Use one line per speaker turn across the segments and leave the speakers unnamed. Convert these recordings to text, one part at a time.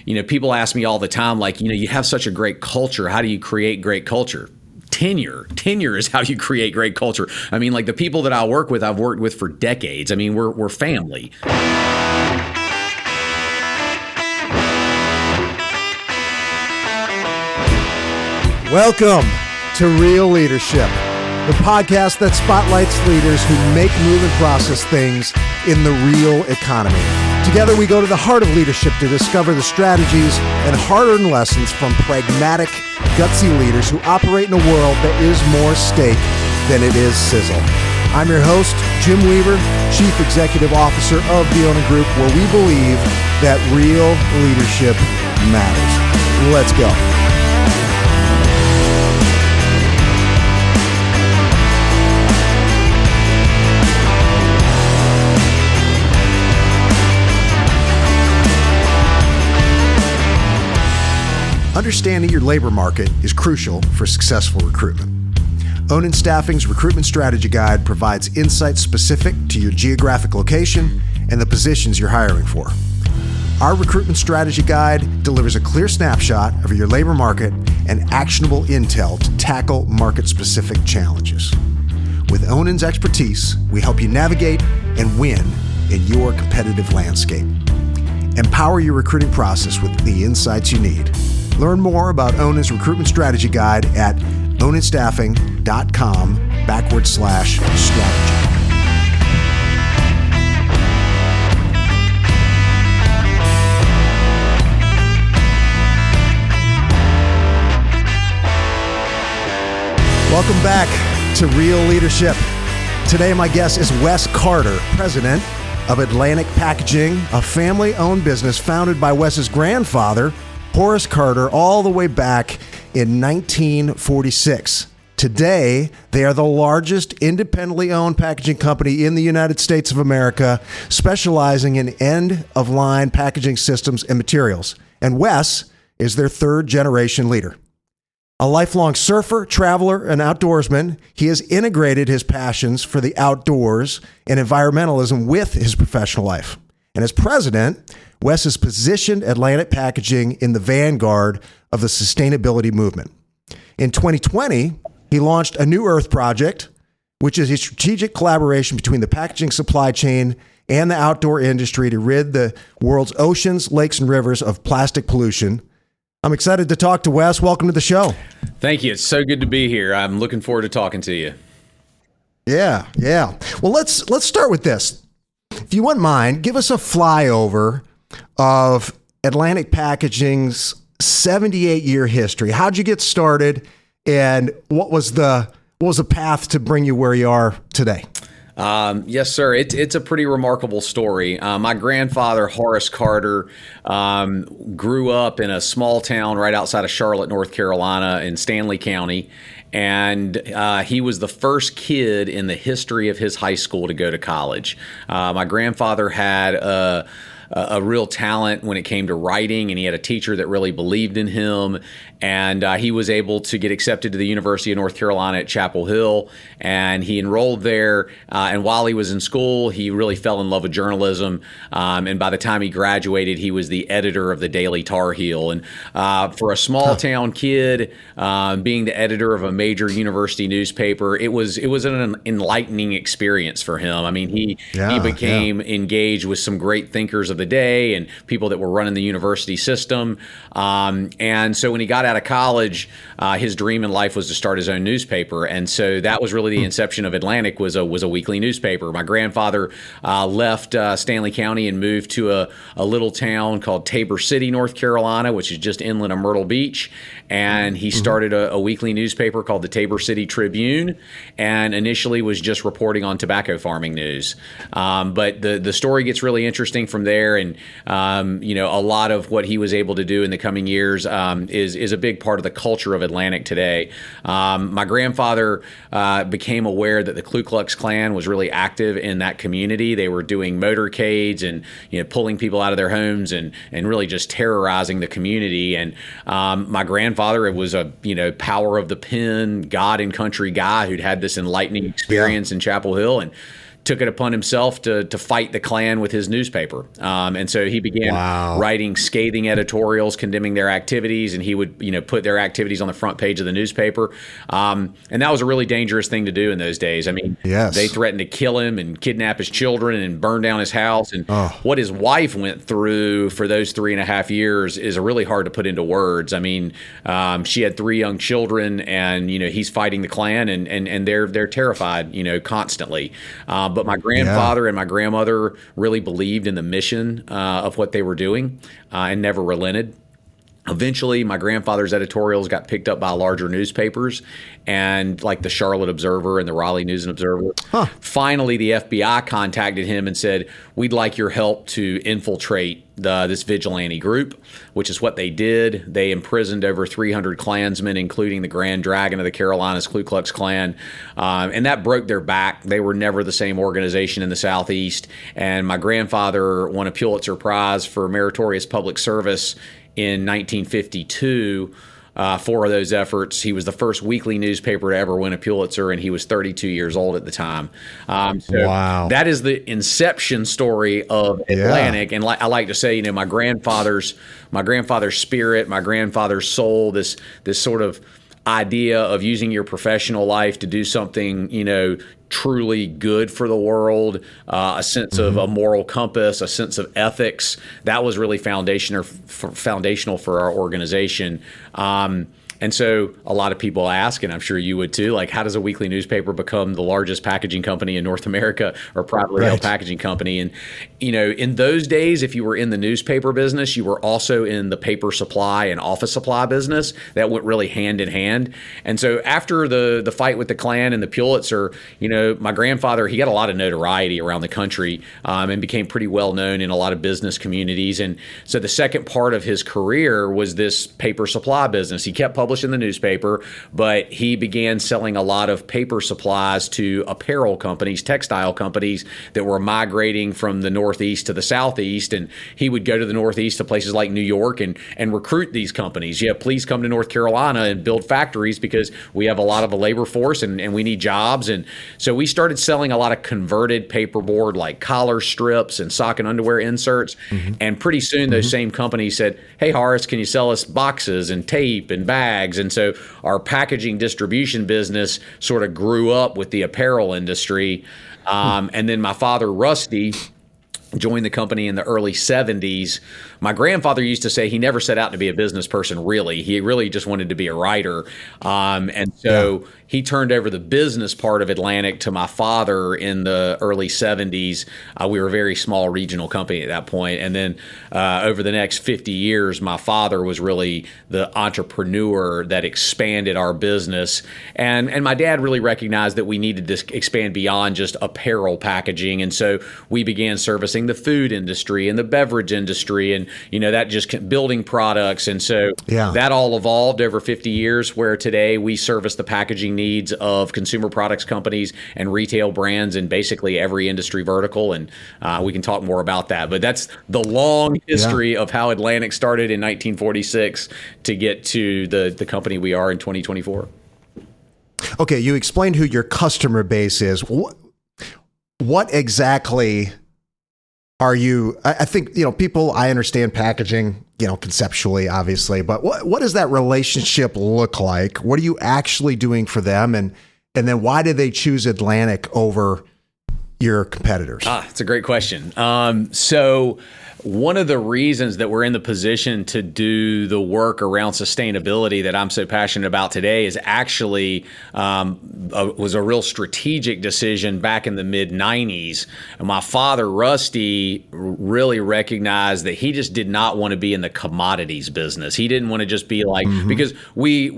people ask me all the time, like, you have such a great culture. How do you create great culture? Tenure is how you create great culture. I mean, like the people that I've worked with for decades. I mean, we're family.
Welcome to Real Leadership, the podcast that spotlights leaders who make, move, and process things in the real economy. Together, we go to the heart of leadership to discover the strategies and hard-earned lessons from pragmatic, gutsy leaders who operate in a world that is more steak than it is sizzle. I'm your host, Jim Weaver, Chief Executive Officer of the Onan Group, where we believe that real leadership matters. Let's go. Understanding your labor market is crucial for successful recruitment. Onan Staffing's Recruitment Strategy Guide provides insights specific to your geographic location and the positions you're hiring for. Our Recruitment Strategy Guide delivers a clear snapshot of your labor market and actionable intel to tackle market-specific challenges. With Onan's expertise, we help you navigate and win in your competitive landscape. Empower your recruiting process with the insights you need. Learn more about Onan's Recruitment Strategy Guide at onanstaffing.com/strategy. Welcome back to Real Leadership. Today, my guest is Wes Carter, president of Atlantic Packaging, a family-owned business founded by Wes's grandfather, Horace Carter, all the way back in 1946. Today, they are the largest independently owned packaging company in the United States of America, specializing in end-of-line packaging systems and materials. And Wes is their third-generation leader. A lifelong surfer, traveler, and outdoorsman, he has integrated his passions for the outdoors and environmentalism with his professional life. And as president, Wes has positioned Atlantic Packaging in the vanguard of the sustainability movement. In 2020, he launched a New Earth project, which is a strategic collaboration between the packaging supply chain and the outdoor industry to rid the world's oceans, lakes, and rivers of plastic pollution. I'm excited to talk to Wes. Welcome to the show.
Thank you. It's so good to be here. I'm looking forward to talking to you.
Yeah. Well, let's start with this. If you wouldn't mind, give us a flyover of Atlantic Packaging's 78-year history. How'd you get started, and what was the path to bring you where you are today?
Yes, sir. It's a pretty remarkable story. My grandfather, Horace Carter, grew up in a small town right outside of Charlotte, North Carolina in Stanley County. And he was the first kid in the history of his high school to go to college. My grandfather had a real talent when it came to writing, and he had a teacher that really believed in him. And he was able to get accepted to the University of North Carolina at Chapel Hill, and he enrolled there. And while he was in school, he really fell in love with journalism. And by the time he graduated, he was the editor of the Daily Tar Heel. And for a small town kid, being the editor of a major university newspaper, it was an enlightening experience for him. I mean, he became engaged with some great thinkers of the day and people that were running the university system. And so when he got out of college, his dream in life was to start his own newspaper. And so that was really the inception of Atlantic, was a weekly newspaper. My grandfather left Stanley County and moved to a little town called Tabor City, North Carolina, which is just inland of Myrtle Beach. And he started a weekly newspaper called the Tabor City Tribune, and initially was just reporting on tobacco farming news. But the story gets really interesting from there. And, a lot of what he was able to do in the coming years is a big part of the culture of Atlantic today. My grandfather became aware that the Ku Klux Klan was really active in that community. They were doing motorcades and pulling people out of their homes and really just terrorizing the community. And my grandfather was a power of the pen, God and country guy who'd had this enlightening experience in Chapel Hill, and took it upon himself to fight the Klan with his newspaper. And so he began writing scathing editorials condemning their activities, and he would, put their activities on the front page of the newspaper. And that was a really dangerous thing to do in those days. I mean, they threatened to kill him and kidnap his children and burn down his house. And what his wife went through for those 3.5 years is really hard to put into words. I mean, she had 3 young children, and he's fighting the Klan, and they're terrified, constantly. But my grandfather and my grandmother really believed in the mission of what they were doing, and never relented. Eventually, my grandfather's editorials got picked up by larger newspapers, and like the Charlotte Observer and the Raleigh News and Observer. Finally, the FBI contacted him and said, "We'd like your help to infiltrate this vigilante group," which is what they did. They imprisoned over 300 Klansmen, including the Grand Dragon of the Carolinas, Ku Klux Klan, and that broke their back. They were never the same organization in the Southeast, and my grandfather won a Pulitzer Prize for meritorious public service in 1952 for those efforts. He was the first weekly newspaper to ever win a Pulitzer, and he was 32 years old at the time. That is the inception story of Atlantic. And I like to say, my grandfather's spirit, my grandfather's soul, this sort of idea of using your professional life to do something, truly good for the world, a sense of a moral compass, a sense of ethics. That was really foundational for our organization. And so a lot of people ask, and I'm sure you would too, like, how does a weekly newspaper become the largest packaging company in North America, or privately held packaging company? And, in those days, if you were in the newspaper business, you were also in the paper supply and office supply business. That went really hand in hand. And so after the fight with the Klan and the Pulitzer, my grandfather, he got a lot of notoriety around the country, and became pretty well known in a lot of business communities. And so the second part of his career was this paper supply business. He kept published in the newspaper, but he began selling a lot of paper supplies to apparel companies, textile companies that were migrating from the Northeast to the Southeast. And he would go to the Northeast to places like New York and recruit these companies. Please come to North Carolina and build factories, because we have a lot of a labor force and we need jobs. And so we started selling a lot of converted paperboard, like collar strips and sock and underwear inserts. And pretty soon those same companies said, "Hey, Horace, can you sell us boxes and tape and bags?" And so our packaging distribution business sort of grew up with the apparel industry. And then my father, Rusty, joined the company in the early 70s. My grandfather used to say he never set out to be a business person, really. He really just wanted to be a writer. And so he turned over the business part of Atlantic to my father in the early 70s. We were a very small regional company at that point. And then over the next 50 years, my father was really the entrepreneur that expanded our business. And my dad really recognized that we needed to expand beyond just apparel packaging. And so we began servicing the food industry and the beverage industry, and that just building products. And so that all evolved over 50 years, where today we service the packaging needs of consumer products companies and retail brands in basically every industry vertical. And we can talk more about that, but that's the long history of how Atlantic started in 1946 to get to the company we are in 2024.
Okay, you explained who your customer base is. What exactly are you? I think, people, I understand packaging, conceptually, obviously, but what does that relationship look like? What are you actually doing for them? And then why did they choose Atlantic over your competitors?
It's a great question. So one of the reasons that we're in the position to do the work around sustainability that I'm so passionate about today is actually was a real strategic decision back in the mid-90s. My father, Rusty, really recognized that he just did not want to be in the commodities business. He didn't want to just be like, because we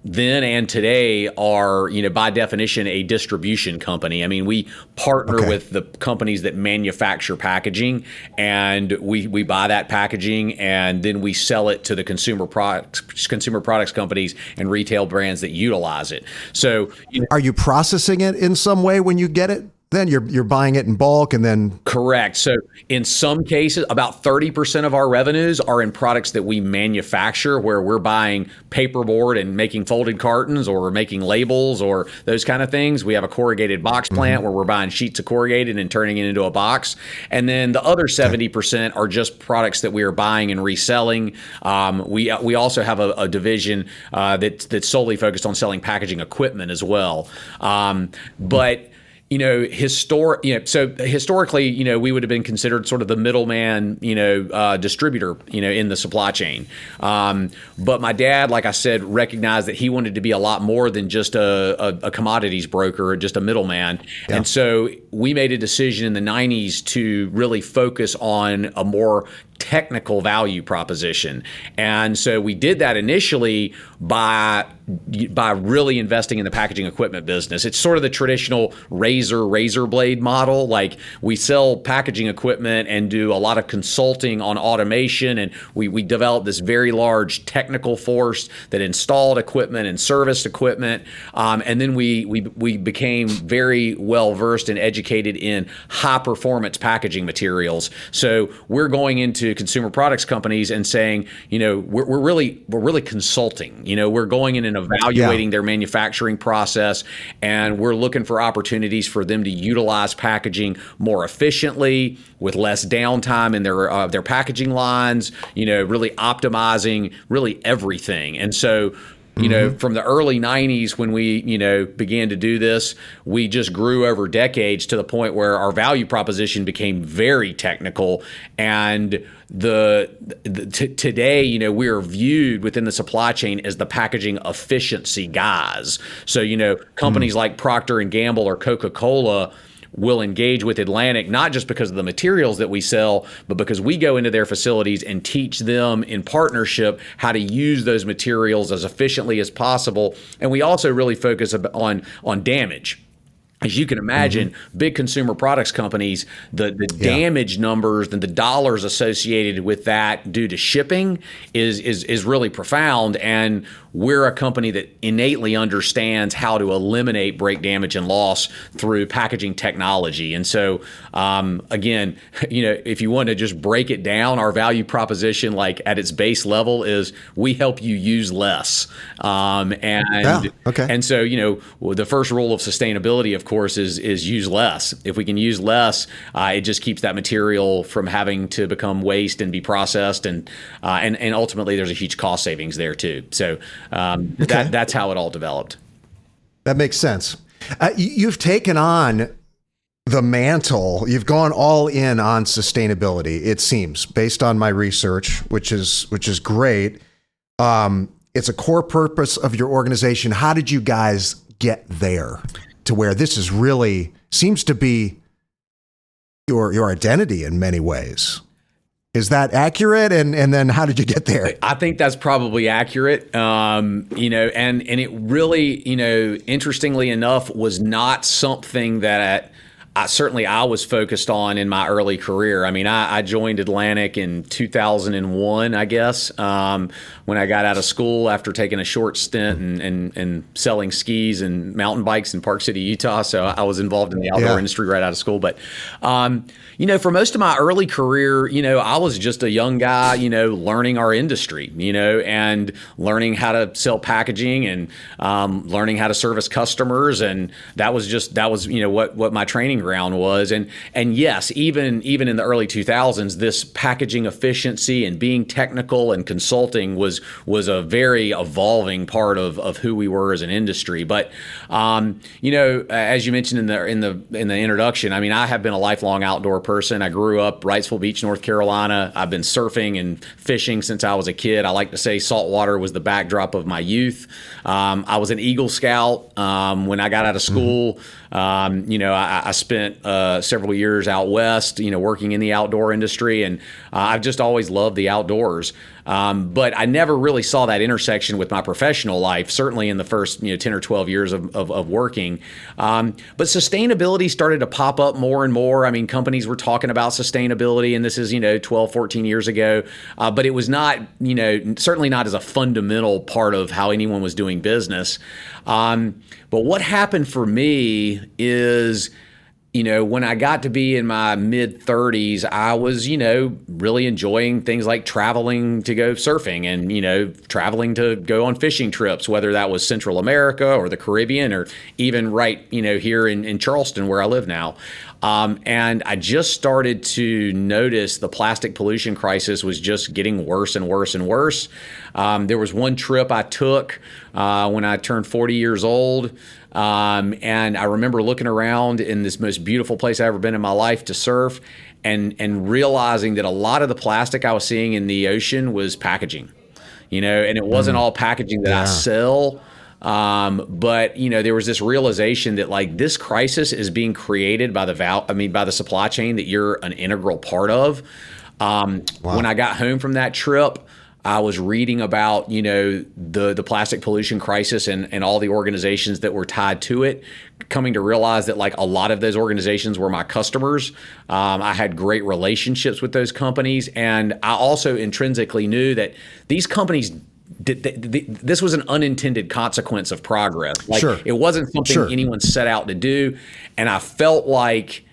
then and today are, by definition, a distribution company. I mean, we partner with the companies that manufacture packaging, and we buy that packaging, and then we sell it to the consumer products companies and retail brands that utilize it. So,
are you processing it in some way when you get it? then you're buying it in bulk and then.
Correct. So in some cases, about 30% of our revenues are in products that we manufacture, where we're buying paperboard and making folded cartons, or we're making labels or those kind of things. We have a corrugated box plant where we're buying sheets of corrugated and turning it into a box. And then the other 70% are just products that we are buying and reselling. We also have a division that's solely focused on selling packaging equipment as well. But so historically, we would have been considered sort of the middleman, distributor, in the supply chain. But my dad, like I said, recognized that he wanted to be a lot more than just a commodities broker or just a middleman. Yeah. And so we made a decision in the 90s to really focus on a more technical value proposition. And so we did that initially by really investing in the packaging equipment business. It's sort of the traditional razor blade model. Like, we sell packaging equipment and do a lot of consulting on automation, and we developed this very large technical force that installed equipment and serviced equipment. And then we became very well versed and educated in high performance packaging materials. So we're going into consumer products companies and saying, we're really consulting. We're going in and evaluating their manufacturing process, and we're looking for opportunities for them to utilize packaging more efficiently with less downtime in their packaging lines. Really optimizing really everything. And so, from the early 90s when we, began to do this, we just grew over decades to the point where our value proposition became very technical. And today, we are viewed within the supply chain as the packaging efficiency guys. So, companies like Procter and Gamble or Coca-Cola will engage with Atlantic, not just because of the materials that we sell, but because we go into their facilities and teach them in partnership how to use those materials as efficiently as possible. And we also really focus on damage. As you can imagine, big consumer products companies, the damage numbers and the dollars associated with that due to shipping is really profound. And we're a company that innately understands how to eliminate break damage and loss through packaging technology. And so, again, if you want to just break it down, our value proposition, like at its base level, is we help you use less. And so, the first rule of sustainability, of course, is use less. If we can use less, it just keeps that material from having to become waste and be processed, and ultimately there's a huge cost savings there too. So that's how it all developed.
That makes sense. You've taken on the mantle. You've gone all in on sustainability, it seems, based on my research, which is great. It's a core purpose of your organization. How did you guys get there to where this is really seems to be your identity in many ways? Is that accurate? And then how did you get there?
I think that's probably accurate. And it really, interestingly enough, was not something that I was focused on in my early career. I mean, I joined Atlantic in 2001, I guess, when I got out of school after taking a short stint and selling skis and mountain bikes in Park City, Utah. So I was involved in the outdoor industry right out of school. But, for most of my early career, I was just a young guy, learning our industry, and learning how to sell packaging and learning how to service customers. And that was what my training ground was. And yes, even in the early 2000s, this packaging efficiency and being technical and consulting was a very evolving part of who we were as an industry. But as you mentioned in the introduction, I mean, I have been a lifelong outdoor person. I grew up Wrightsville Beach, North Carolina. I've been surfing and fishing since I was a kid. I like to say saltwater was the backdrop of my youth. I was an Eagle Scout when I got out of school. I spent several years out west, working in the outdoor industry, and I've just always loved the outdoors. But I never really saw that intersection with my professional life, certainly in the first 10 or 12 years of working. But sustainability started to pop up more and more. I mean, companies were talking about sustainability, and this is, 12, 14 years ago. But it was not, certainly not as a fundamental part of how anyone was doing business. But what happened for me is when I got to be in my mid 30s, I was, really enjoying things like traveling to go surfing and, traveling to go on fishing trips, whether that was Central America or the Caribbean or even right, here in Charleston where I live now. And I just started to notice the plastic pollution crisis was just getting worse and worse and worse. There was one trip I took when I turned 40 years old. And I remember looking around in this most beautiful place I've ever been in my life to surf and realizing that a lot of the plastic I was seeing in the ocean was packaging, and it wasn't all packaging that I sell. But there was this realization that like this crisis is being created by by the supply chain that you're an integral part of. When I got home from that trip, I was reading about, the plastic pollution crisis and all the organizations that were tied to it, coming to realize that like a lot of those organizations were my customers. I had great relationships with those companies. And I also intrinsically knew that these companies this was an unintended consequence of progress. Like it wasn't something anyone set out to do. And I felt like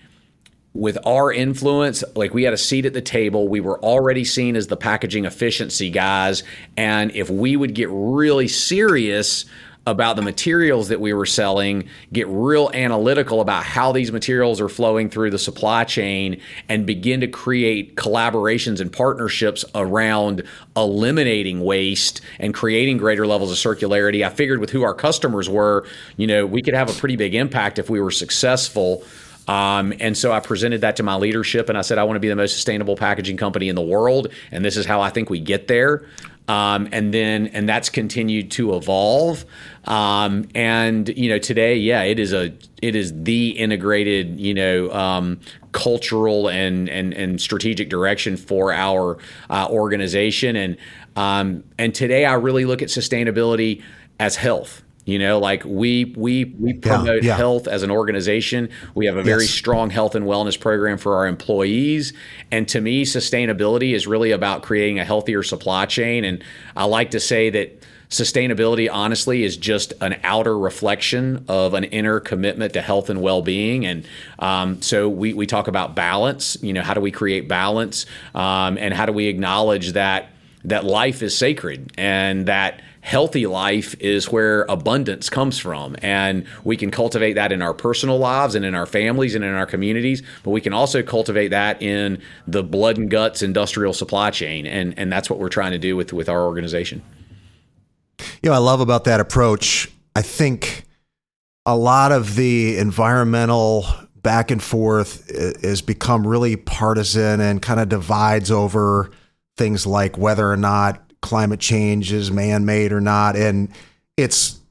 with our influence, like we had a seat at the table, we were already seen as the packaging efficiency guys. And if we would get really serious about the materials that we were selling, get real analytical about how these materials are flowing through the supply chain, and begin to create collaborations and partnerships around eliminating waste and creating greater levels of circularity. I figured with who our customers were, we could have a pretty big impact if we were successful. And so I presented that to my leadership and I said, I want to be the most sustainable packaging company in the world. And this is how I think we get there. And that's continued to evolve. Today, it is the integrated, cultural and strategic direction for our organization. And today I really look at sustainability as health. Like we promote health as an organization. We have a very strong health and wellness program for our employees. And to me, sustainability is really about creating a healthier supply chain. And I like to say that sustainability, honestly, is just an outer reflection of an inner commitment to health and well-being. And so we talk about balance. How do we create balance? And how do we acknowledge that life is sacred and that healthy life is where abundance comes from. And we can cultivate that in our personal lives and in our families and in our communities, but we can also cultivate that in the blood and guts industrial supply chain. And that's what we're trying to do with our organization.
I love about that approach. I think a lot of the environmental back and forth has become really partisan and kind of divides over things like whether or not climate change is man-made or not. And it's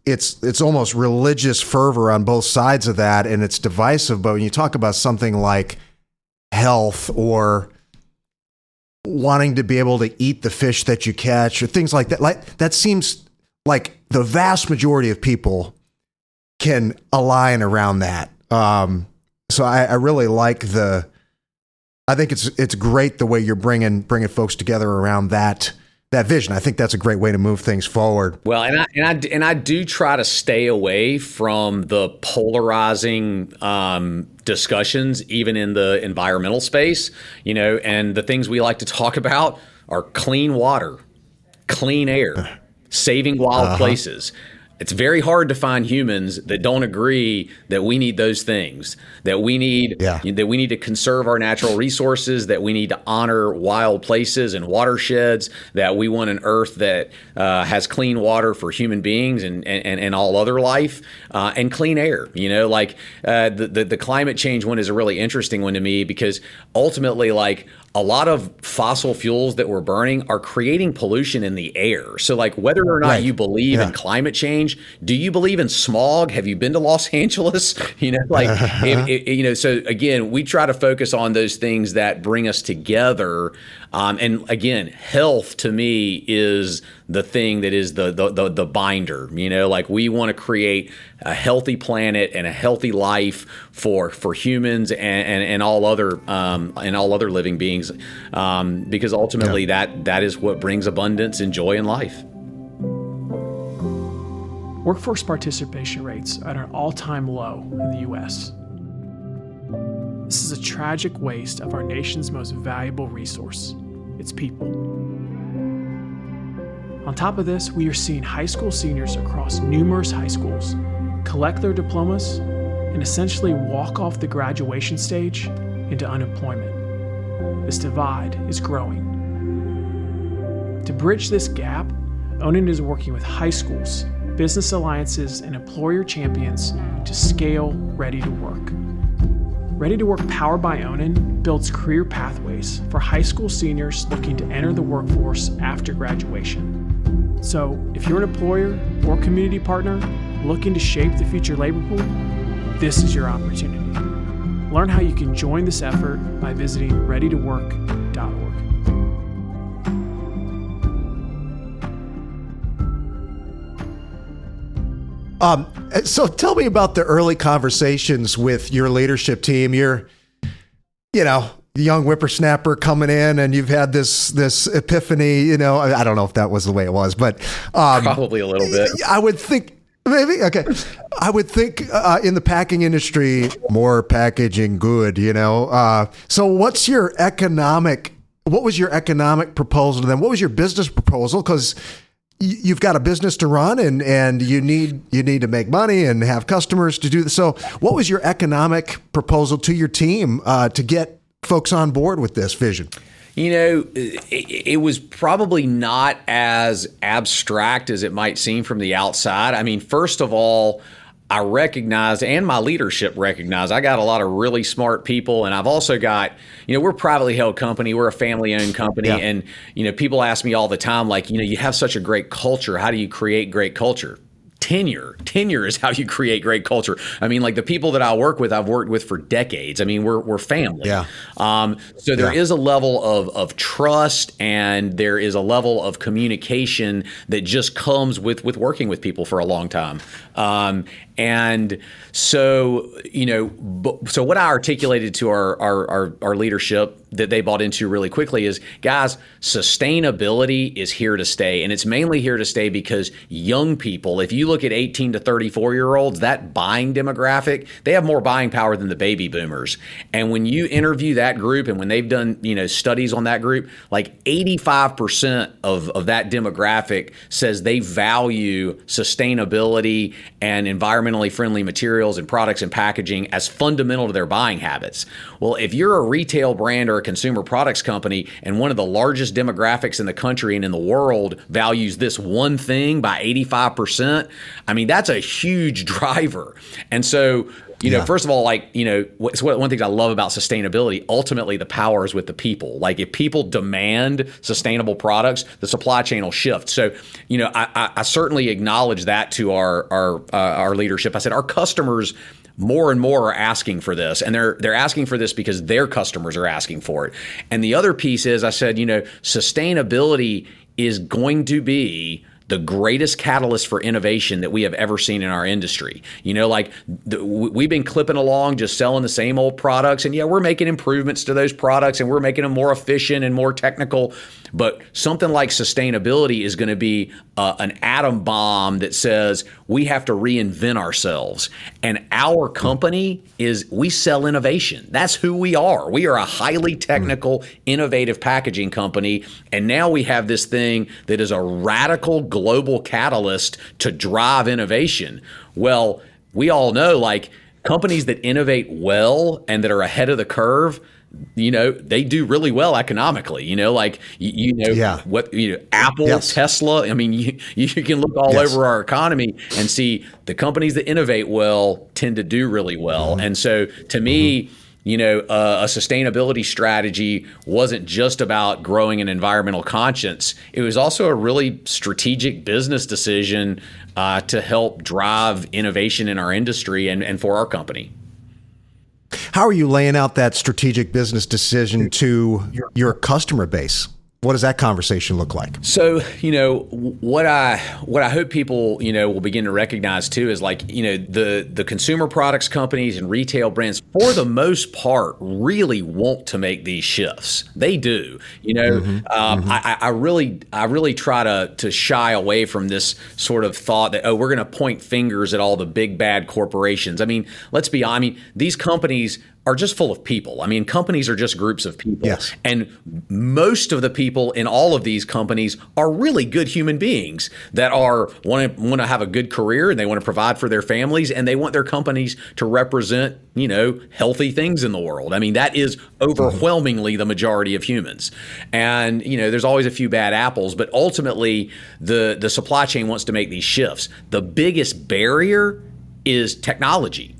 almost religious fervor on both sides of that. And it's divisive. But when you talk about something like health or wanting to be able to eat the fish that you catch or things like that seems like the vast majority of people can align around that. So I really like I think it's great the way you're bringing folks together around that vision. I think that's a great way to move things forward.
Well, and I do try to stay away from the polarizing discussions, even in the environmental space. And the things we like to talk about are clean water, clean air, saving wild places. It's very hard to find humans that don't agree that we need those things, that we need to conserve our natural resources, that we need to honor wild places and watersheds, that we want an earth that has clean water for human beings and all other life, and clean air. The climate change one is a really interesting one to me because ultimately, like, a lot of fossil fuels that we're burning are creating pollution in the air. So like whether or not you believe in climate change, do you believe in smog? Have you been to Los Angeles? So again, we try to focus on those things that bring us together. And again, health to me is the thing that is the binder. Like we want to create a healthy planet and a healthy life for humans and all other living beings, because ultimately that is what brings abundance and joy in life.
Workforce participation rates are at an all-time low in the U.S. This is a tragic waste of our nation's most valuable resource, its people. On top of this, we are seeing high school seniors across numerous high schools collect their diplomas and essentially walk off the graduation stage into unemployment. This divide is growing. To bridge this gap, Onan is working with high schools, business alliances, and employer champions to scale Ready to Work. Ready to Work, powered by Onan, builds career pathways for high school seniors looking to enter the workforce after graduation. So, if you're an employer or community partner looking to shape the future labor pool, this is your opportunity. Learn how you can join this effort by visiting readytowork.org.
So tell me about the early conversations with your leadership team. You're, young whippersnapper coming in, and you've had this epiphany. I don't know if that was the way it was, but
probably a little bit.
I would think maybe. Okay, I would think in the packing industry, more packaging good. So what was your economic proposal to them? What was your business proposal? Because you've got a business to run, and you need to make money and have customers to do this. So what was your economic proposal to your team to get folks on board with this vision?
It was probably not as abstract as it might seem from the outside. I mean, first of all, I recognized, and my leadership recognized, I got a lot of really smart people, and I've also got, we're a privately held company, we're a family-owned company,
Yeah.
and, people ask me all the time, like, you have such a great culture, how do you create great culture? Tenure is how you create great culture. I mean, like the people that I work with, I've worked with for decades. I mean, we're family.
Yeah.
So there is a level of trust, and there is a level of communication that just comes with working with people for a long time. And so, so what I articulated to our leadership that they bought into really quickly is, guys, sustainability is here to stay. And it's mainly here to stay because young people, if you look at 18 to 34-year-olds, that buying demographic, they have more buying power than the baby boomers. And when you interview that group, and when they've done, studies on that group, like 85% of that demographic says they value sustainability and environmentally friendly materials and products and packaging as fundamental to their buying habits. Well, if you're a retail brand or a consumer products company, and one of the largest demographics in the country and in the world values this one thing by 85%, I mean, that's a huge driver. And so, first of all, it's one thing I love about sustainability. Ultimately, the power is with the people. Like, if people demand sustainable products, the supply chain will shift. So, I certainly acknowledge that to our leadership. I said, our customers more and more are asking for this, and they're asking for this because their customers are asking for it. And the other piece is, I said, sustainability is going to be the greatest catalyst for innovation that we have ever seen in our industry. We've been clipping along just selling the same old products, and we're making improvements to those products, and we're making them more efficient and more technical. But something like sustainability is going to be an atom bomb that says we have to reinvent ourselves. And our company we sell innovation. That's who we are. We are a highly technical, innovative packaging company. And now we have this thing that is a radical global catalyst to drive innovation. Well, we all know, companies that innovate well and that are ahead of the curve, they do really well economically. Apple,
Yes.
Tesla. I mean, you can look all
Yes.
over our economy and see the companies that innovate well tend to do really well. And so, to me, a sustainability strategy wasn't just about growing an environmental conscience. It was also a really strategic business decision to help drive innovation in our industry and for our company.
How are you laying out that strategic business decision to your customer base? What does that conversation look like?
So, what I hope people, will begin to recognize too is the consumer products companies and retail brands, for the most part, really want to make these shifts. They do. I really try to shy away from this sort of thought that, we're going to point fingers at all the big bad corporations. I mean, let's be honest. I mean, these companies are just full of people. I mean, companies are just groups of people.
Yes.
And most of the people in all of these companies are really good human beings that want to have a good career, and they want to provide for their families, and they want their companies to represent, healthy things in the world. I mean, that is overwhelmingly the majority of humans. And, there's always a few bad apples, but ultimately the supply chain wants to make these shifts. The biggest barrier is technology.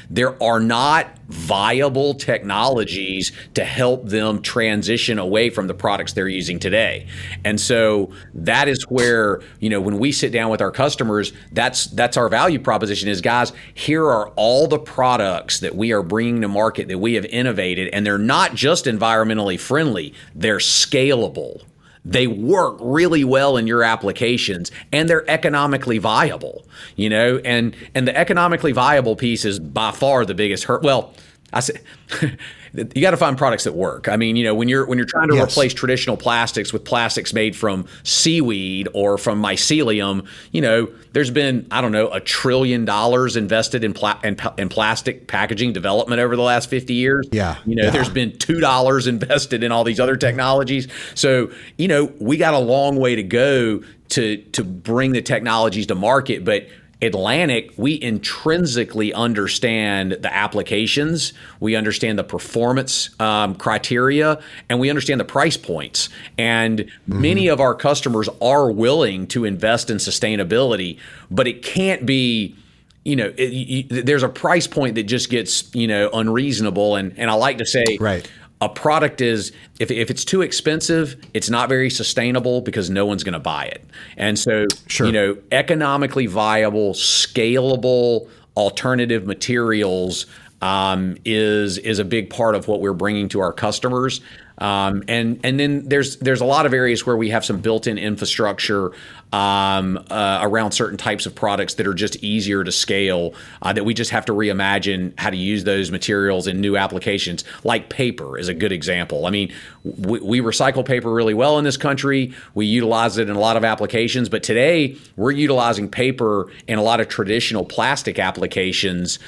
There are not viable technologies to help them transition away from the products they're using today. And so that is where, when we sit down with our customers, that's our value proposition is, guys, here are all the products that we are bringing to market that we have innovated, and they're not just environmentally friendly, they're scalable. They work really well in your applications, and they're economically viable, and the economically viable piece is by far the biggest hurt. Well, I say you got to find products that work. I mean, when you're trying to replace traditional plastics with plastics made from seaweed or from mycelium, there's been, $1 trillion invested in plastic packaging development over the last 50 years. There's been $2 invested in all these other technologies. So, we got a long way to go to bring the technologies to market, but Atlantic, we intrinsically understand the applications, we understand the performance criteria, and we understand the price points. And many of our customers are willing to invest in sustainability, but it can't be, there's a price point that just gets, unreasonable. And I like to say,
right,
a product is, if it's too expensive, it's not very sustainable because no one's going to buy it. And so, economically viable, scalable alternative materials is a big part of what we're bringing to our customers. And then there's a lot of areas where we have some built-in infrastructure around certain types of products that are just easier to scale, that we just have to reimagine how to use those materials in new applications. Like paper is a good example. I mean, we recycle paper really well in this country. We utilize it in a lot of applications, but today we're utilizing paper in a lot of traditional plastic applications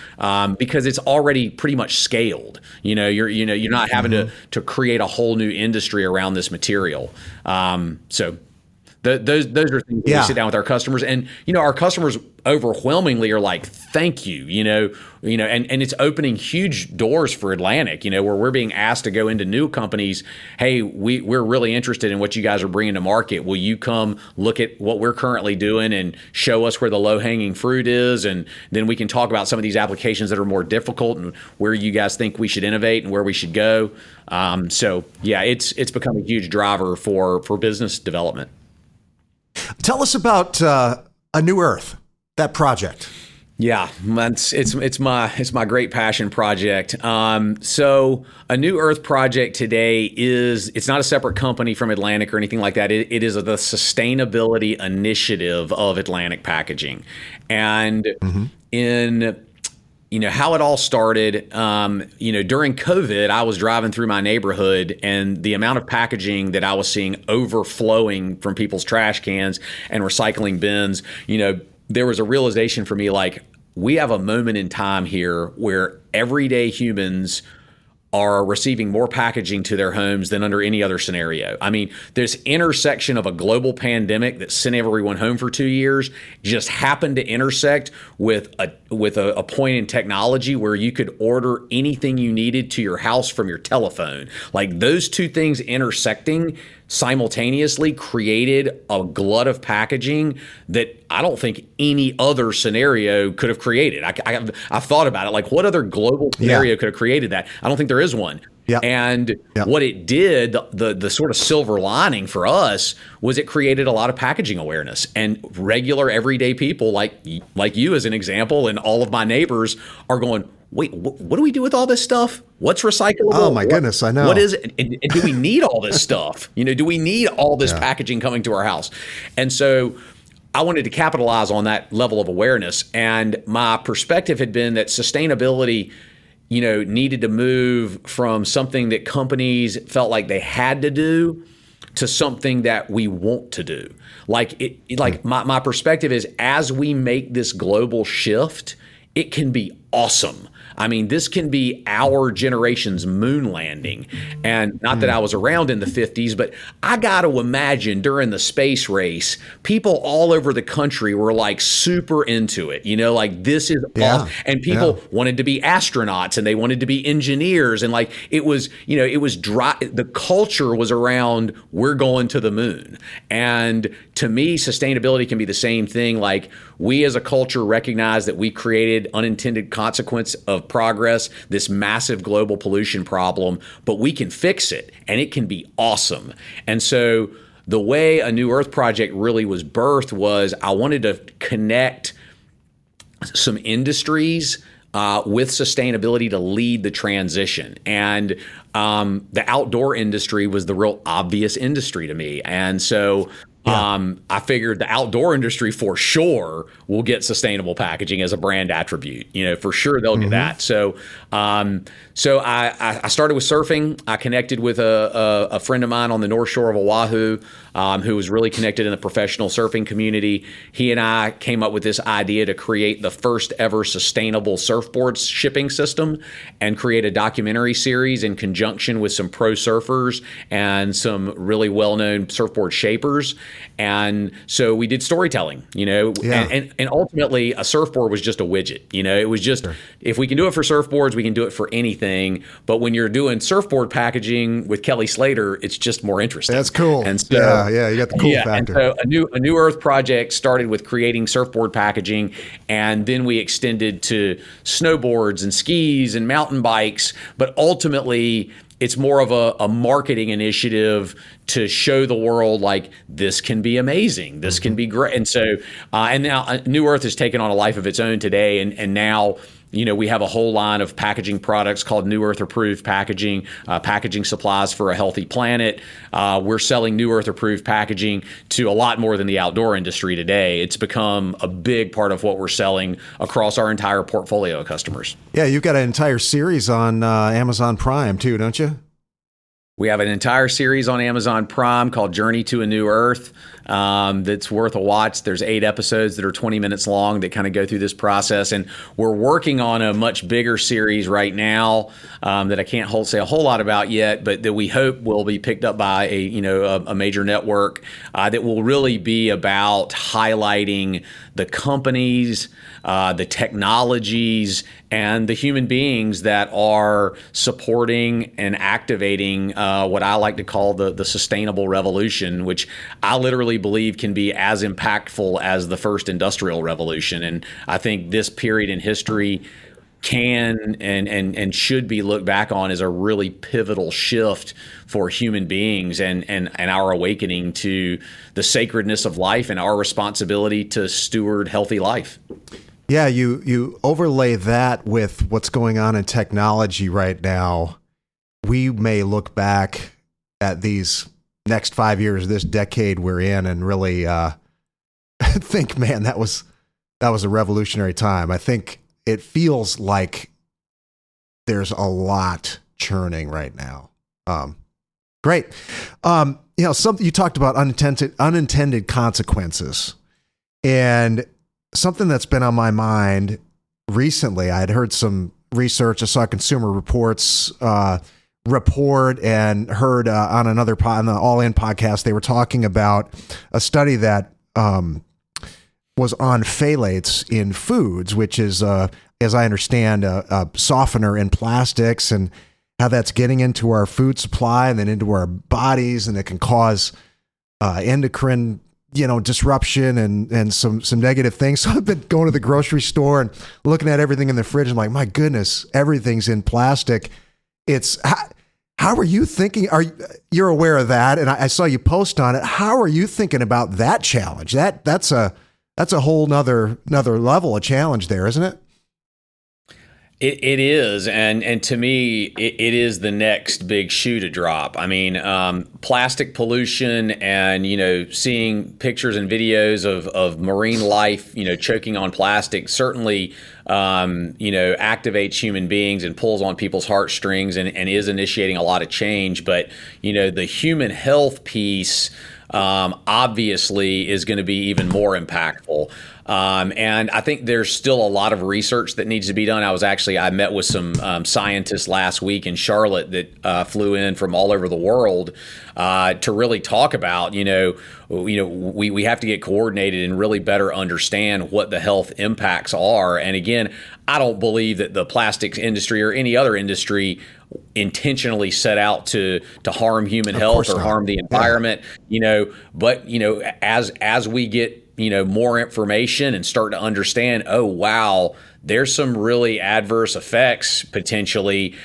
because it's already pretty much scaled. You're not having to create a whole new industry around this material. So those are things that we sit down with our customers, and our customers overwhelmingly are like, thank you, and it's opening huge doors for Atlantic, where we're being asked to go into new companies. Hey, we're really interested in what you guys are bringing to market. Will you come look at what we're currently doing and show us where the low hanging fruit is? And then we can talk about some of these applications that are more difficult and where you guys think we should innovate and where we should go. So yeah, it's become a huge driver for business development.
Tell us about A New Earth, that project.
Yeah, it's my great passion project. So A New Earth project today it's not a separate company from Atlantic or anything like that. It is the sustainability initiative of Atlantic Packaging. And in how it all started, during COVID, I was driving through my neighborhood, and the amount of packaging that I was seeing overflowing from people's trash cans and recycling bins, there was a realization for me, like, we have a moment in time here where everyday humans are receiving more packaging to their homes than under any other scenario. I mean, this intersection of a global pandemic that sent everyone home for 2 years just happened to intersect with a point in technology where you could order anything you needed to your house from your telephone. Like, those two things intersecting simultaneously created a glut of packaging that I don't think any other scenario could have created. I've thought about it, like, what other global scenario could have created that? I don't think there is one. And what it did, the sort of silver lining for us, was it created a lot of packaging awareness, and regular everyday people like you as an example, and all of my neighbors are going, wait, what do we do with all this stuff? What's recyclable?
Oh my goodness, I know.
What is it? And do we need all this stuff? Do we need all this packaging coming to our house? And so I wanted to capitalize on that level of awareness. And my perspective had been that sustainability, needed to move from something that companies felt like they had to do to something that we want to do. My perspective is, as we make this global shift, it can be awesome. I mean, this can be our generation's moon landing. And not that I was around in the 50s, but I got to imagine during the space race, people all over the country were like super into it. You know, like this is awesome. And people wanted to be astronauts and they wanted to be engineers. And like it was, you know, it was dry. The culture was around, we're going to the moon. And to me, sustainability can be the same thing. Like we as a culture recognize that we created unintended consequence of progress, this massive global pollution problem, but we can fix it and it can be awesome. And so the way A New Earth Project really was birthed was I wanted to connect some industries with sustainability to lead the transition. And the outdoor industry was the real obvious industry to me. And so I figured the outdoor industry for sure will get sustainable packaging as a brand attribute. You know, for sure they'll get that. So I started with surfing. I connected with a friend of mine on the North Shore of Oahu who was really connected in the professional surfing community. He and I came up with this idea to create the first ever sustainable surfboard shipping system and create a documentary series in conjunction with some pro surfers and some really well-known surfboard shapers. And so we did storytelling, you know, and ultimately a surfboard was just a widget. You know, it was just, if we can do it for surfboards, we can do it for anything. But when you're doing surfboard packaging with Kelly Slater, it's just more interesting.
That's cool.
And so,
you got the cool factor.
And so a new Earth Project started with creating surfboard packaging, and then we extended to snowboards and skis and mountain bikes. But ultimately, it's more of a marketing initiative to show the world like this can be amazing, this can be great. And so, and now New Earth has taken on a life of its own today, and now, you know, we have a whole line of packaging products called New Earth Approved Packaging, packaging supplies for a healthy planet. We're selling New Earth Approved packaging to a lot more than the outdoor industry today. It's become a big part of what we're selling across our entire portfolio of customers.
Yeah, you've got an entire series on Amazon Prime too, don't you?
We have an entire series on Amazon Prime called Journey to a New Earth that's worth a watch. There's 8 episodes that are 20 minutes long that kind of go through this process. And we're working on a much bigger series right now that I can't say a whole lot about yet, but that we hope will be picked up by a major network that will really be about highlighting the companies, the technologies, and the human beings that are supporting and activating what I like to call the sustainable revolution, which I literally believe can be as impactful as the first industrial revolution. And I think this period in history can and should be looked back on as a really pivotal shift for human beings and our awakening to the sacredness of life and our responsibility to steward healthy life.
Yeah, you overlay that with what's going on in technology right now. We may look back at these next 5 years, this decade we're in, and really think, man, that was a revolutionary time. I think it feels like there's a lot churning right now. Great. Something you talked about unintended consequences, and something that's been on my mind recently. I had heard some research. I saw Consumer Reports report and heard on on the All In podcast, they were talking about a study that was on phthalates in foods, which is, as I understand, a softener in plastics, and how that's getting into our food supply and then into our bodies, and it can cause endocrine disruption and some negative things. So I've been going to the grocery store and looking at everything in the fridge. I'm like, my goodness, everything's in plastic. It's how are you thinking? You're aware of that, and I saw you post on it. How are you thinking about that challenge? That's a whole nother level of challenge there, isn't it?
It is, and to me, it is the next big shoe to drop. I mean, plastic pollution, and seeing pictures and videos of marine life, choking on plastic certainly, activates human beings and pulls on people's heartstrings and is initiating a lot of change. But the human health piece obviously is going to be even more impactful. And I think there's still a lot of research that needs to be done. I met with some scientists last week in Charlotte that flew in from all over the world to really talk about, we have to get coordinated and really better understand what the health impacts are. And again, I don't believe that the plastics industry or any other industry intentionally set out to harm human health or harm the environment, but as we get more information and start to understand, oh, wow, there's some really adverse effects potentially.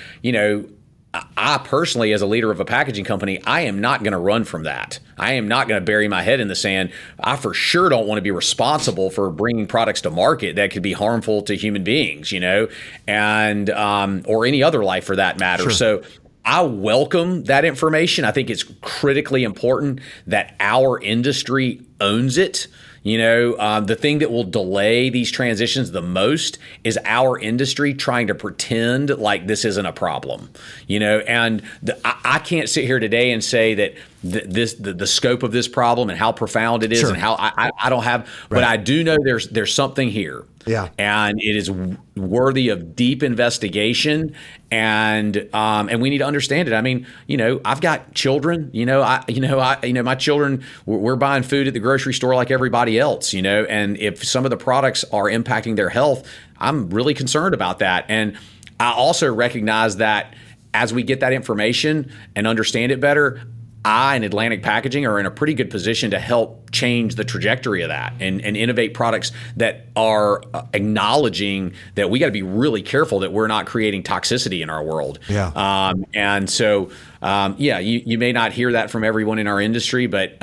I personally, as a leader of a packaging company, I am not going to run from that. I am not going to bury my head in the sand. I for sure don't want to be responsible for bringing products to market that could be harmful to human beings, and or any other life for that matter. Sure. So I welcome that information. I think it's critically important that our industry owns it. The thing that will delay these transitions the most is our industry trying to pretend like this isn't a problem, and I can't sit here today and say that the scope of this problem and how profound it is. Sure. And how I don't have, but I do know there's something here. Yeah. And it is worthy of deep investigation, and we need to understand it. I mean, I've got children, my children, we're buying food at the grocery store like everybody else, and if some of the products are impacting their health, I'm really concerned about that. And I also recognize that as we get that information and understand it better, I and Atlantic Packaging are in a pretty good position to help change the trajectory of that and innovate products that are acknowledging that we got to be really careful that we're not creating toxicity in our world. Yeah. And so, you may not hear that from everyone in our industry, but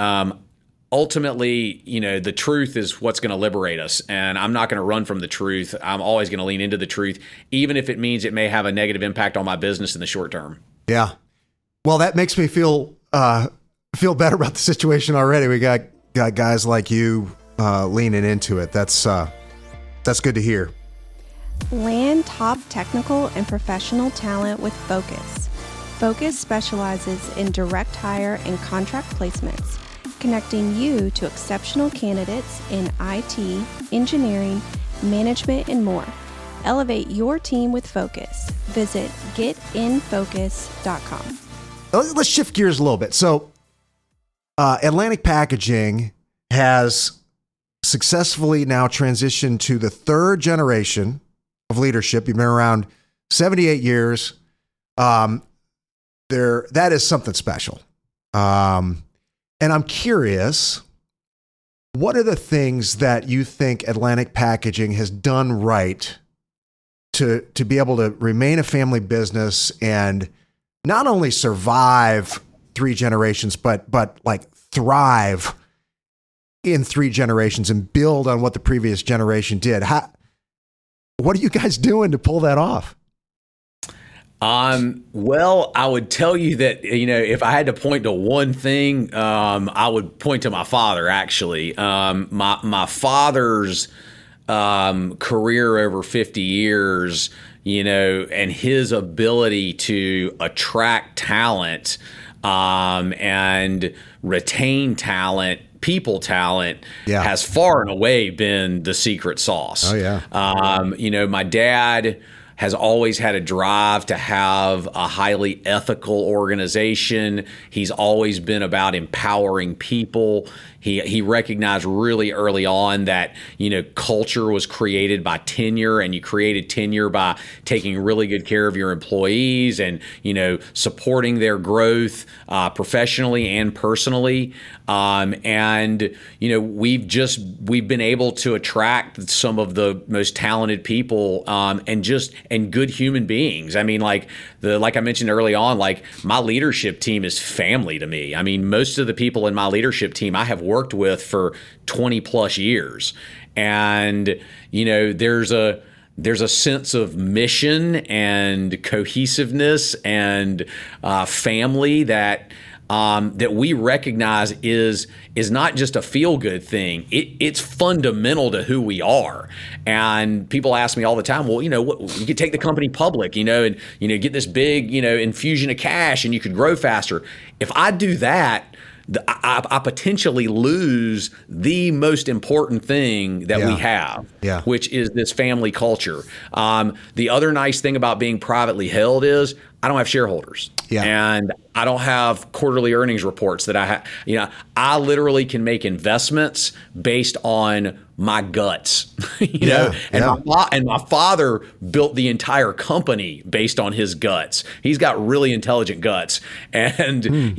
ultimately, the truth is what's going to liberate us. And I'm not going to run from the truth. I'm always going to lean into the truth, even if it means it may have a negative impact on my business in the short term. Yeah.
Well, that makes me feel better about the situation already. We got guys like you leaning into it. That's good to hear.
Land top technical and professional talent with Focus. Focus specializes in direct hire and contract placements, connecting you to exceptional candidates in IT, engineering, management, and more. Elevate your team with Focus. Visit getinfocus.com.
Let's shift gears a little bit. So Atlantic Packaging has successfully now transitioned to the third generation of leadership. You've been around 78 years. That is something special. And I'm curious, what are the things that you think Atlantic Packaging has done right to be able to remain a family business and not only survive three generations, but like thrive in three generations and build on what the previous generation did? What are you guys doing to pull that off?
Well, I would tell you that, if I had to point to one thing, I would point to my father, actually. My father's career over 50 years, and his ability to attract talent and retain talent, people talent, has far and away been the secret sauce. Oh, yeah. My dad has always had a drive to have a highly ethical organization. He's always been about empowering people. He recognized really early on that, culture was created by tenure, and you created tenure by taking really good care of your employees and, supporting their growth professionally and personally. And we've been able to attract some of the most talented people and good human beings. I mean, like I mentioned early on, like my leadership team is family to me. I mean, most of the people in my leadership team I have worked with for 20 plus years. And, there's a sense of mission and cohesiveness and family that we recognize is not just a feel-good thing. It's fundamental to who we are. And people ask me all the time, well, you could take the company public, and get this big, infusion of cash, and you could grow faster. If I do that, I potentially lose the most important thing that we have, which is this family culture. The other nice thing about being privately held is I don't have shareholders, and I don't have quarterly earnings reports that I have. I literally can make investments based on my guts, and my father built the entire company based on his guts. He's got really intelligent guts. And,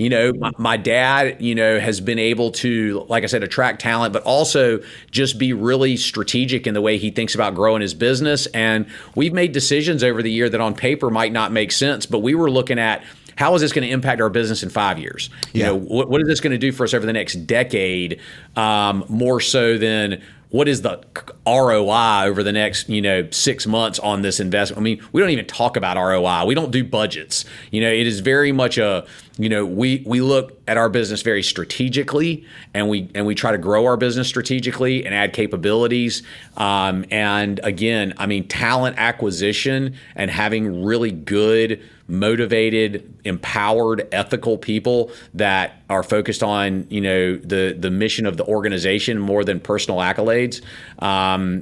my dad, has been able to, like I said, attract talent, but also just be really strategic in the way he thinks about growing his business. And we've made decisions over the year that on paper might not make sense, but we were looking at, how is this going to impact our business in 5 years? What is this going to do for us over the next decade, more so than what is the ROI over the next, 6 months on this investment? I mean, we don't even talk about ROI. We don't do budgets. It is very much we look at our business very strategically, and we try to grow our business strategically and add capabilities. And again, I mean, talent acquisition and having really good, motivated, empowered, ethical people that are focused on, the mission of the organization more than personal accolades.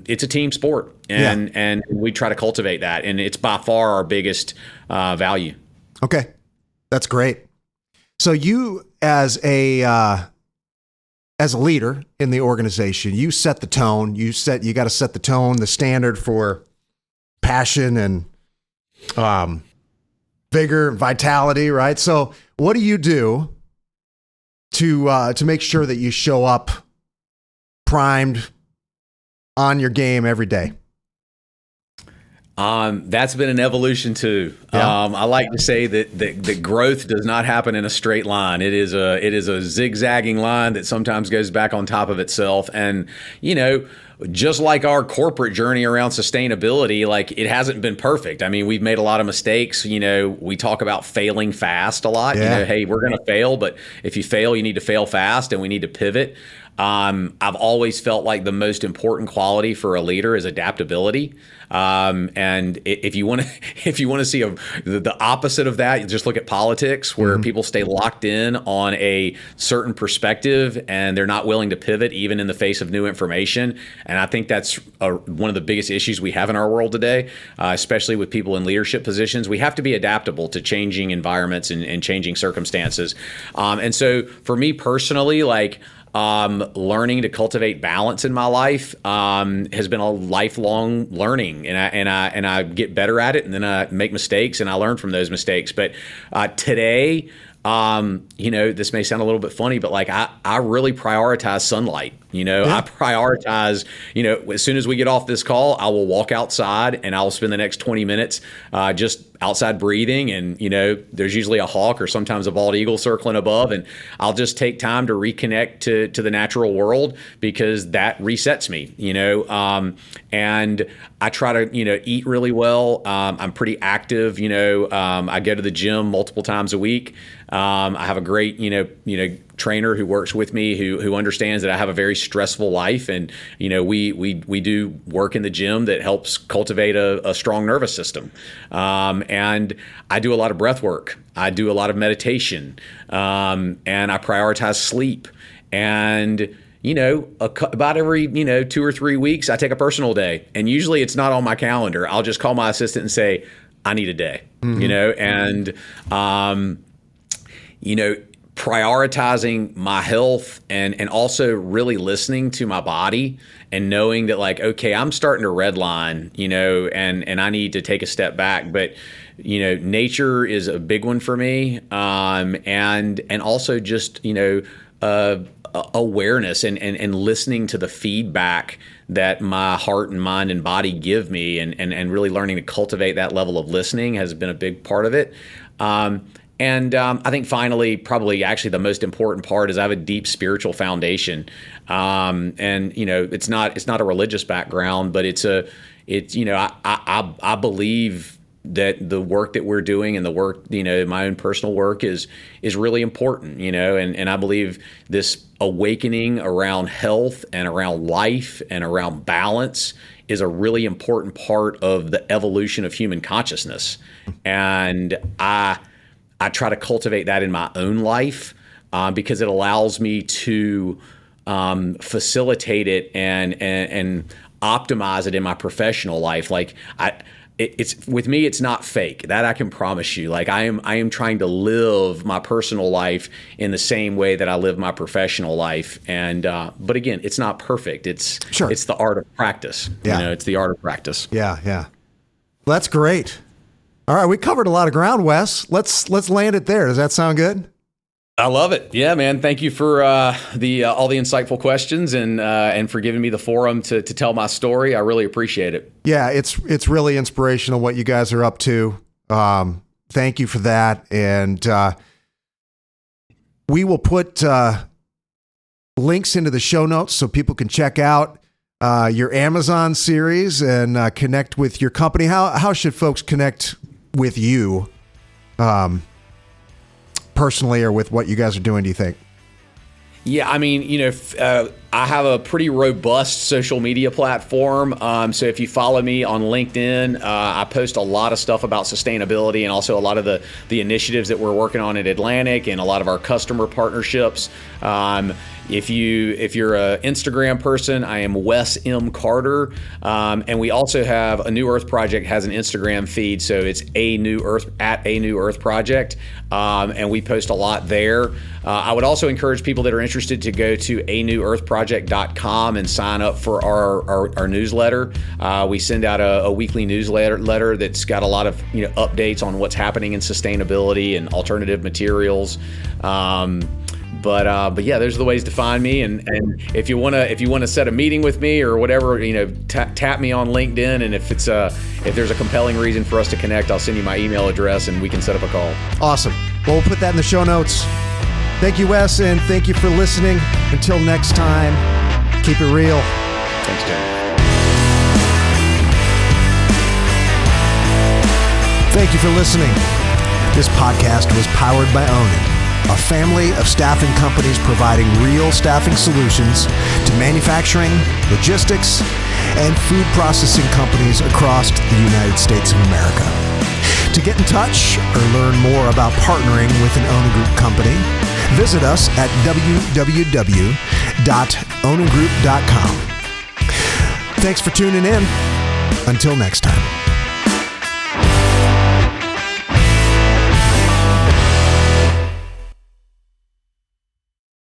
It's a team sport, and we try to cultivate that, and it's by far our biggest value.
Okay, that's great. So you, as a leader in the organization, you set the tone. You got to set the tone, the standard for passion and vigor, vitality, right? So what do you do to make sure that you show up primed, on your game every day?
That's been an evolution too. I like to say that growth does not happen in a straight line. It is a zigzagging line that sometimes goes back on top of itself. And, just like our corporate journey around sustainability, like, it hasn't been perfect. I mean, we've made a lot of mistakes. We talk about failing fast a lot. Hey, we're going to fail, but if you fail, you need to fail fast, and we need to pivot. I've always felt like the most important quality for a leader is adaptability. And if you want to see the opposite of that, you just look at politics, where people stay locked in on a certain perspective and they're not willing to pivot even in the face of new information. And I think that's one of the biggest issues we have in our world today, especially with people in leadership positions. We have to be adaptable to changing environments and changing circumstances. And so for me personally, learning to cultivate balance in my life has been a lifelong learning, and I get better at it, and then I make mistakes and I learn from those mistakes. But today, this may sound a little bit funny, but I really prioritize sunlight. I prioritize, as soon as we get off this call, I will walk outside and I'll spend the next 20 minutes just outside breathing. And, there's usually a hawk or sometimes a bald eagle circling above. And I'll just take time to reconnect to the natural world, because that resets me, and I try to, eat really well. I'm pretty active. I go to the gym multiple times a week. I have a great, trainer who works with me who understands that I have a very stressful life, and we do work in the gym that helps cultivate a strong nervous system, and I do a lot of breath work. I do a lot of meditation, and I prioritize sleep. And about every 2 or 3 weeks, I take a personal day, and usually it's not on my calendar. I'll just call my assistant and say, I need a day. And prioritizing my health and also really listening to my body and knowing that, okay, I'm starting to redline, and I need to take a step back. But, nature is a big one for me. And also just, awareness and listening to the feedback that my heart and mind and body give me, and really learning to cultivate that level of listening has been a big part of it. And I think finally, probably actually the most important part is I have a deep spiritual foundation. And it's not a religious background, but I believe that the work that we're doing and the work, my own personal work is really important, and I believe this awakening around health and around life and around balance is a really important part of the evolution of human consciousness. And I try to cultivate that in my own life, because it allows me to facilitate it and optimize it in my professional life. Like it's with me, it's not fake. That I can promise you. Like I am trying to live my personal life in the same way that I live my professional life. And but again, it's not perfect. It's the art of practice.
Yeah.
It's the art of practice.
Yeah. Well, that's great. All right, we covered a lot of ground, Wes. Let's land it there. Does that sound good?
I love it. Yeah, man. Thank you for all the insightful questions and for giving me the forum to tell my story. I really appreciate it.
Yeah, it's really inspirational what you guys are up to. Thank you for that. And we will put links into the show notes so people can check out your Amazon series and connect with your company. How should folks connect with you? Personally, or with what you guys are doing, do you think?
Yeah, I mean, I have a pretty robust social media platform. So if you follow me on LinkedIn, I post a lot of stuff about sustainability and also a lot of the initiatives that we're working on at Atlantic and a lot of our customer partnerships. If you're an Instagram person, I am Wes M. Carter. And we also have a New Earth Project has an Instagram feed. So it's A New Earth Project. And we post a lot there. I would also encourage people that are interested to go to anewearthproject.com and sign up for our newsletter. We send out a weekly newsletter that's got a lot of updates on what's happening in sustainability and alternative materials. But yeah, those are the ways to find me. And if you want to set a meeting with me or whatever, tap me on LinkedIn. And if there's a compelling reason for us to connect, I'll send you my email address and we can set up a call.
Awesome. Well, we'll put that in the show notes. Thank you, Wes, and thank you for listening. Until next time, keep it real.
Thanks, Tim.
Thank you for listening. This podcast was powered by Onin, a family of staffing companies providing real staffing solutions to manufacturing, logistics, and food processing companies across the United States of America. To get in touch or learn more about partnering with an Onin Group company, visit us at www.oningroup.com. Thanks for tuning in. Until next time.